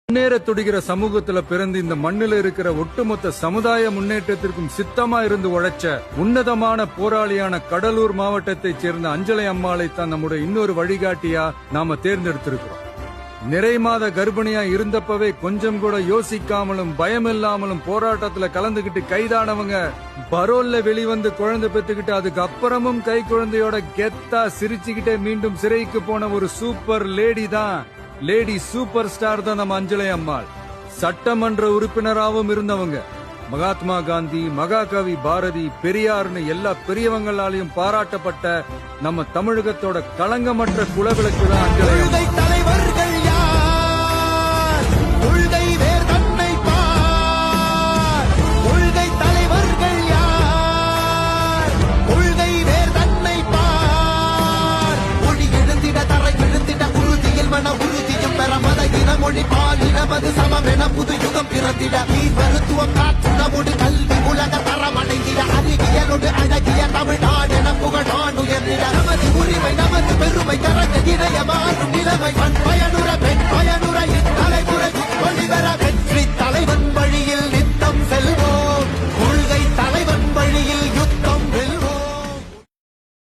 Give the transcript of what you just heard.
முன்னேற துடிக்கிற சமூகத்துல பிறந்து இந்த மண்ணில் இருக்கிற ஒட்டுமொத்த சமுதாய முன்னேற்றத்திற்கும் சித்தமா இருந்து உழைச்ச உன்னதமான போராளியான கடலூர் மாவட்டத்தைச் சேர்ந்த அஞ்சலை அம்மாளை தான் நம்முடைய இன்னொரு வழிகாட்டியா நாம தேர்ந்தெடுத்திருக்கிறோம். நிறை மாத கர்ப்பிணியா இருந்தப்பவே கொஞ்சம் கூட யோசிக்காமலும் பயமில்லாமலும் போராட்டத்துல கலந்துகிட்டு கைதானவங்க பரோல்ல வெளிவந்து குழந்தை பெத்துக்கிட்டு அதுக்கு அப்புறமும் கை குழந்தையோட கெத்தா சிரிச்சுக்கிட்டே மீண்டும் சிறைக்கு போன ஒரு சூப்பர் லேடி தான், லேடி சூப்பர் ஸ்டார் தான் நம்ம அஞ்சலை அம்மாள். சட்டமன்ற உறுப்பினராகவும் இருந்தவங்க. மகாத்மா காந்தி, மகாகவி பாரதி, பெரியார்னு எல்லா பெரியவங்களாலையும் பாராட்டப்பட்ட நம்ம தமிழகத்தோட களங்கமற்ற குலவிளக்கு தான் அஞ்சலை அம்மாள். மொழி பாலினமது சமமென புது யுகம் பிறந்திட மருத்துவம் காற்றுணவோடு கல்வி உலக தரமடைந்திட அறிவியலோடு அழகிய தமிழ்நாடு என புகழான் உயர்ந்திட நமது உரிமை நமது பெருமை கரங்க இணைய மாறும் நிலைமை